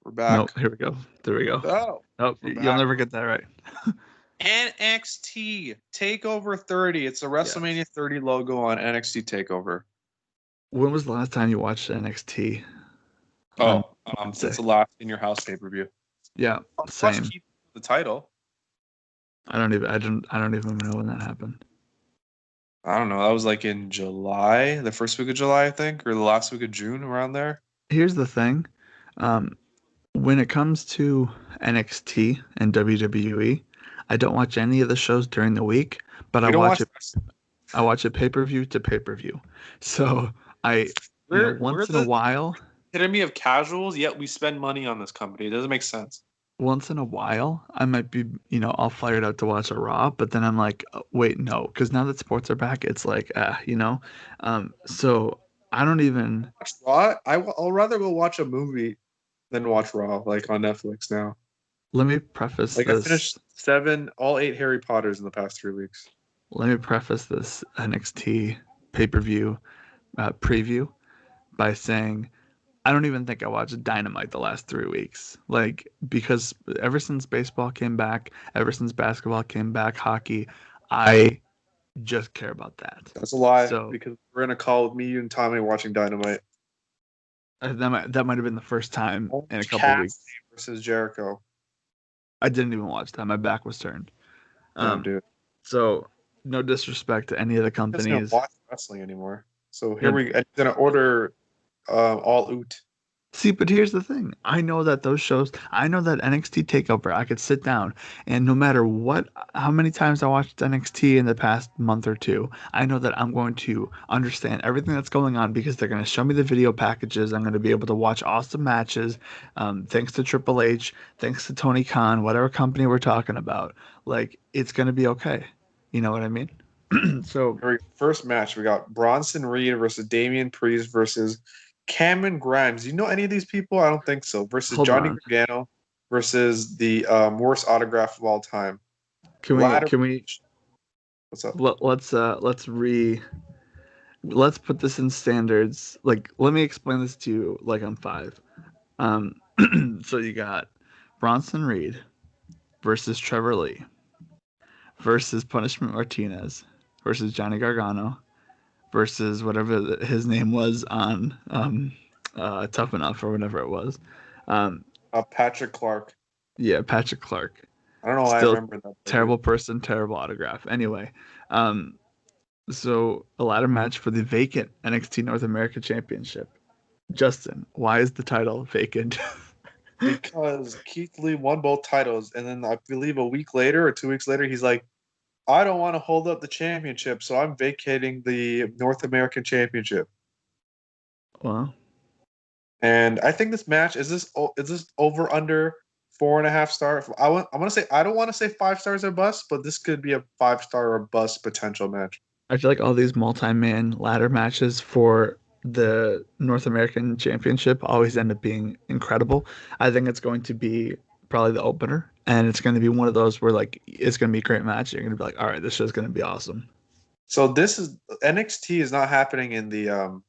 We're back. Nope, here we go. There we go. Oh, Nope, we're you'll back. never get that right. NXT TakeOver 30. It's the WrestleMania 30 logo on NXT TakeOver. When was the last time you watched NXT? Since the last In Your House pay-per-view. Yeah, same. Keep the title. I don't even know when that happened. I don't know. That was like in July, the first week of July, I think, or the last week of June, around there. Here's the thing. When it comes to NXT and WWE, I don't watch any of the shows during the week, but I watch it pay-per-view to pay-per-view. So once in a while, epitome of casuals, yet we spend money on this company. It doesn't make sense. Once in a while, I might be, all fired out to watch a Raw, but then I'm like, wait, no, because now that sports are back, it's like, so I don't even. Raw. I'll rather go watch a movie than watch Raw, like on Netflix now. Let me preface this. I finished all 8 Harry Potters in the past 3 weeks. Let me preface this NXT pay-per-view preview by saying I don't even think I watched Dynamite the last 3 weeks. Because ever since baseball came back, ever since basketball came back, hockey, I just care about that. That's a lie, because we're in a call with me, you, and Tommy watching Dynamite. That might have been the first time in a couple of weeks. Versus Jericho. I didn't even watch that. My back was turned. Dude. So, no disrespect to any of the companies. I'm not watch wrestling anymore. So I'm gonna order All Out. See, but here's the thing. I know that those shows, I know that NXT TakeOver, I could sit down and no matter how many times I watched NXT in the past month or two, I know that I'm going to understand everything that's going on because they're going to show me the video packages. I'm going to be able to watch awesome matches. Thanks to Triple H, thanks to Tony Khan, whatever company we're talking about. It's going to be okay. You know what I mean? So, first match, we got Bronson Reed versus Damian Priest versus Cameron Grimes. Do you know any of these people? I don't think so. Versus Johnny Gargano versus the worst autograph of all time. Can we? What's up? Let's put this in standards. Let me explain this to you like I'm 5. So you got Bronson Reed versus Trevor Lee versus Punishment Martinez versus Johnny Gargano versus whatever his name was on Tough Enough or whatever it was. Patrick Clark. Yeah, Patrick Clark. I don't know why I remember that. Terrible person, terrible autograph. Anyway, so a ladder match for the vacant NXT North America Championship. Justin, why is the title vacant? Because Keith Lee won both titles, and then I believe a week later or 2 weeks later, he's like, I don't want to hold up the championship, so I'm vacating the North American Championship. Wow. And I think this match is this over under 4.5 stars. I want to say, I don't want to say 5 stars or bust, but this could be a 5-star or bust potential match. I feel like all these multi-man ladder matches for the North American Championship always end up being incredible. I think it's going to be probably the opener, and it's going to be one of those where it's going to be a great match. You're going to be like, all right, this show's going to be awesome. So this is NXT is not happening in the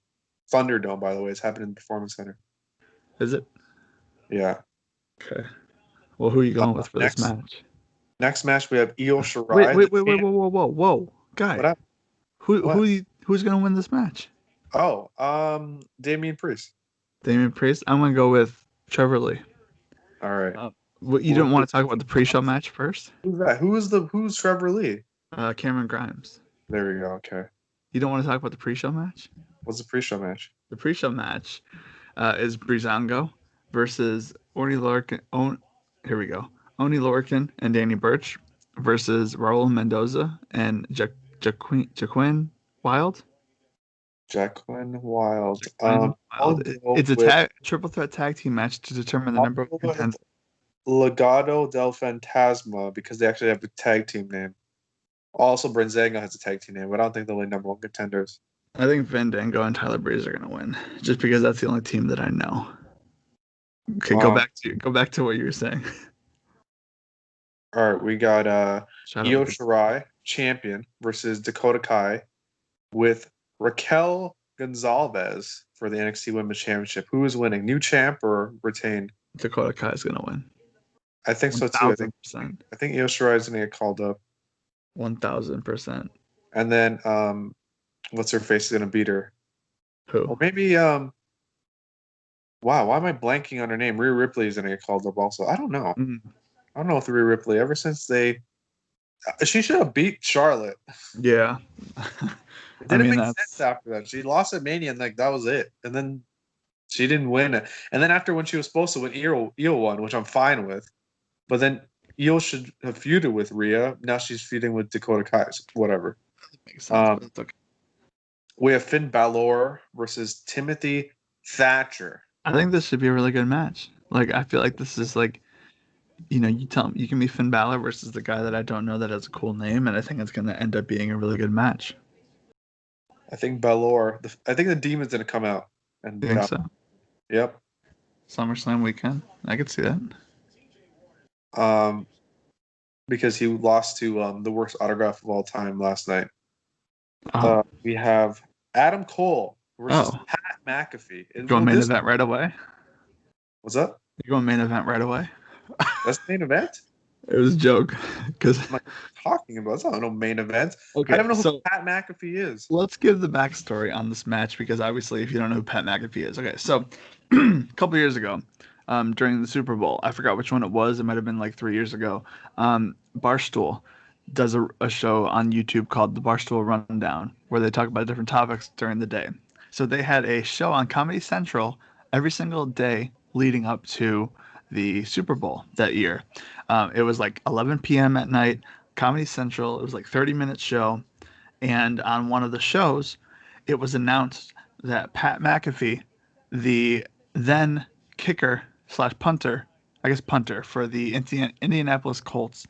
Thunderdome, by the way. It's happening in the Performance Center. Is it? Yeah. Okay. Well, who are you going with for this match? Next match, we have Io Shirai. Wait, whoa, guy. Who's going to win this match? Oh, Damian Priest. Damian Priest? I'm going to go with Trevor Lee. All right. You didn't want to talk about the pre-show match first? Who's that? Who's Trevor Lee? Cameron Grimes. There we go. Okay. You don't want to talk about the pre-show match? What's the pre-show match? The pre-show match is Breezango versus Oni Lorcan. Here we go. Oni Lorcan and Danny Burch versus Raul Mendoza and Jaquin Wild. Jaquin Wild. It's a triple threat tag team match to determine the number of contenders. Legado del Fantasma, because they actually have a tag team name. Also, Breezango has a tag team name, but I don't think they're the number 1 contenders. I think Fandango and Tyler Breeze are going to win, just because that's the only team that I know. Okay, go back to what you were saying. All right, we got Io Shirai, champion, versus Dakota Kai, with Raquel Gonzalez for the NXT Women's Championship. Who is winning? New champ or retained? Dakota Kai is gonna win. I think so too. 1,000%. I think Io Shirai is gonna get called up. 1,000%. And then what's her face is gonna beat her? Who? Or maybe wow, why am I blanking on her name? Rhea Ripley is gonna get called up also. I don't know. I don't know with Rhea Ripley. Ever since she should have beat Charlotte. Yeah. It didn't make sense after that. She lost at Mania and like that was it. And then she didn't win it. And then after when she was supposed to win, Io won, which I'm fine with. But then Io should have feuded with Rhea. Now she's feuding with Dakota Kai. Whatever. That makes sense. Okay. We have Finn Balor versus Timothy Thatcher. I think this should be a really good match. Like, I feel like this is like, you know, you can be Finn Balor versus the guy that I don't know that has a cool name, and I think it's going to end up being a really good match. I think Balor. I think the Demon's going to come out. And you think so? Yep. SummerSlam weekend. I could see that. Because he lost to the worst autograph of all time last night. Oh. We have Adam Cole versus Pat McAfee. Going main event right away? What's up? You're going main event right away? That's the main event? It was a joke. Because I'm talking about. It's not no main event. Okay, I don't know who Pat McAfee is. Let's give the backstory on this match because obviously if you don't know who Pat McAfee is. Okay, so a couple years ago, during the Super Bowl, I forgot which one it was. It might have been like 3 years ago. Barstool does a show on YouTube called The Barstool Rundown where they talk about different topics during the day. So they had a show on Comedy Central every single day leading up to the Super Bowl that year. It was like 11 p.m. at night, Comedy Central. It was like 30-minute show. And on one of the shows, it was announced that Pat McAfee, the then kicker / punter, I guess punter for the Indianapolis Colts,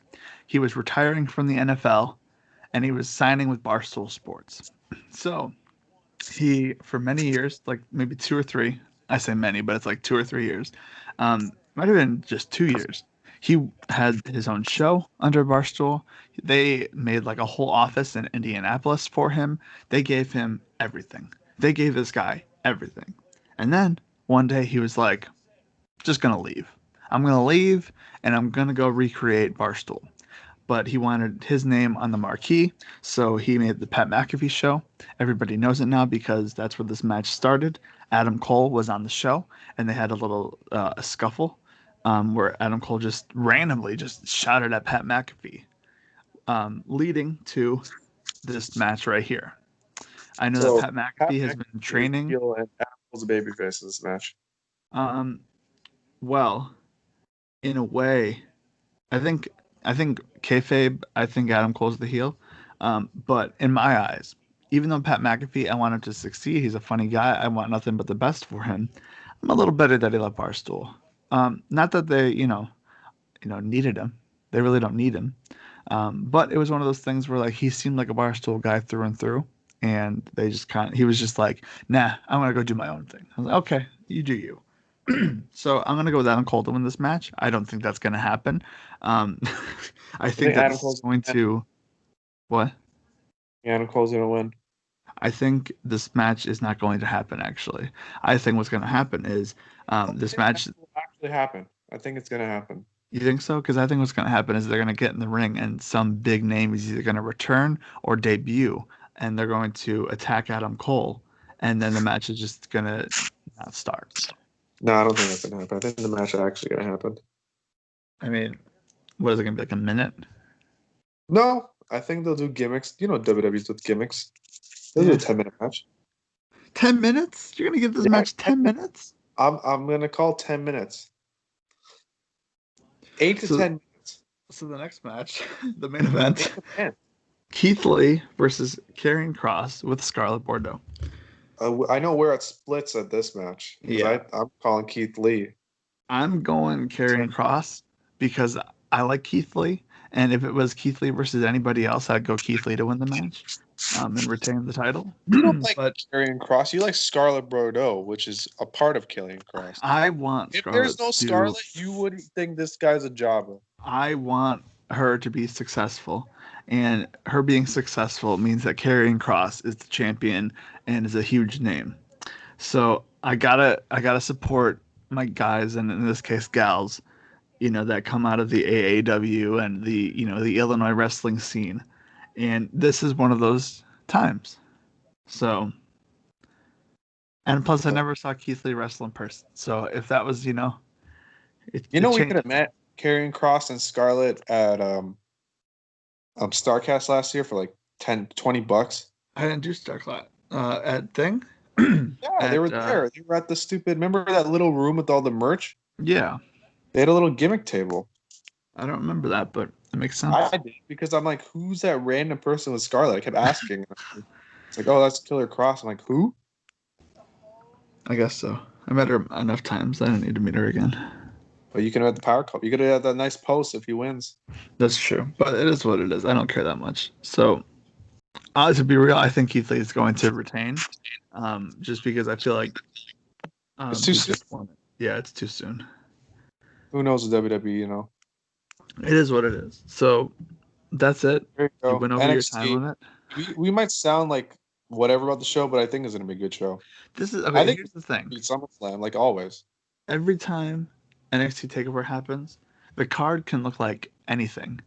he was retiring from the NFL and he was signing with Barstool Sports. So he, for many years, like maybe 2 or 3, I say many, but it's like 2 or 3 years, might have been just 2 years, he had his own show under Barstool. They made like a whole office in Indianapolis for him. They gave him everything. They gave this guy everything. And then one day he was like, just going to leave. I'm going to leave and I'm going to go recreate Barstool. But he wanted his name on the marquee, so he made the Pat McAfee show. Everybody knows it now because that's where this match started. Adam Cole was on the show, and they had a little a scuffle where Adam Cole just randomly just shouted at Pat McAfee, leading to this match right here. I know that Pat McAfee has been training. And Adam Cole's a babyface in this match. Well, in a way, I think kayfabe, I think Adam Cole's the heel. But in my eyes, even though Pat McAfee, I want him to succeed. He's a funny guy. I want nothing but the best for him. I'm a little better that he left Barstool. Not that they, needed him. They really don't need him. But it was one of those things where like he seemed like a Barstool guy through and through, and he was just like, nah, I'm gonna go do my own thing. I was like, okay, you do you. So I'm gonna go with Adam Cole to win this match. I don't think that's gonna happen. I think Adam Cole's going to. What? Adam Cole's gonna win. I think this match is not going to happen. Actually, I think what's going to happen is this match will actually happen. I think it's going to happen. You think so? Because I think what's going to happen is they're going to get in the ring and some big name is either going to return or debut, and they're going to attack Adam Cole, and then the match is just going to not start. No, I don't think that's going to happen. I think the match is actually going to happen. I mean, what is it going to be, like a minute? No, I think they'll do gimmicks. You know WWE's with gimmicks. They'll do a 10-minute match. 10 minutes? You're going to give this match 10 minutes? I'm going to call 10 minutes. 8 to 10 minutes. So the next match, the main event, Keith Lee versus Karrion Kross with Scarlett Bordeaux. I know where it splits at this match. Yeah. I'm calling Keith Lee. I'm going Karrion Kross because I like Keith Lee. And if it was Keith Lee versus anybody else, I'd go Keith Lee to win the match and retain the title. You don't like Karrion Kross. You like Scarlett Bordeaux, which is a part of Karrion Kross. I want Scarlett. If there's no Scarlett, you wouldn't think this guy's a jobber. I want her to be successful. And her being successful means that Karrion Kross is the champion and is a huge name. So I gotta support my guys, and in this case gals, that come out of the AAW and the Illinois wrestling scene. And this is one of those times. So, and plus I never saw Keith Lee wrestle in person. So if that was, it We changed. could have met Karrion Kross and Scarlett at Starcast last year for like $10-20. I didn't do StarClat at thing. Yeah, they were there. They were at the stupid. Remember that little room with all the merch? Yeah. They had a little gimmick table. I don't remember that, but it makes sense. I did because I'm like, who's that random person with Scarlett? I kept asking. It's like, oh, that's Killer Kross. I'm like, who? I guess so. I met her enough times. I didn't need to meet her again. But you can have the Power Cup. You could have had that nice post if he wins. That's true, but it is what it is. I don't care that much. So, to be real, I think Keith Lee is going to retain, just because I feel like It's too soon. Yeah, it's too soon. Who knows the WWE? It is what it is. So that's it. There you go. You went over NXT, your time limit. We might sound like whatever about the show, but I think it's going to be a good show. This is okay. Here's the thing. Beat SummerSlam like always. Every time NXT TakeOver happens, the card can look like anything,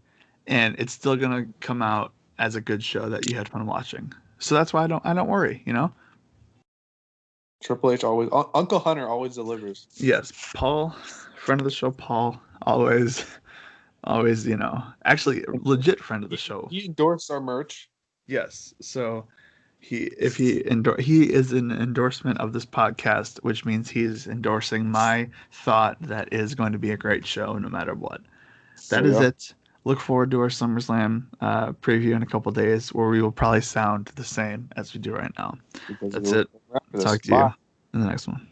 and it's still gonna come out as a good show that you had fun watching. So that's why I don't worry. Triple H always, Uncle Hunter always delivers. Yes, Paul, friend of the show, Paul always, actually legit friend of the show. He endorsed our merch. Yes, so he is an endorsement of this podcast, which means he's endorsing my thought that is going to be a great show no matter what. That is it. Look forward to our SummerSlam preview in a couple days, where we will probably sound the same as we do right now. That's it. Talk to you in the next one.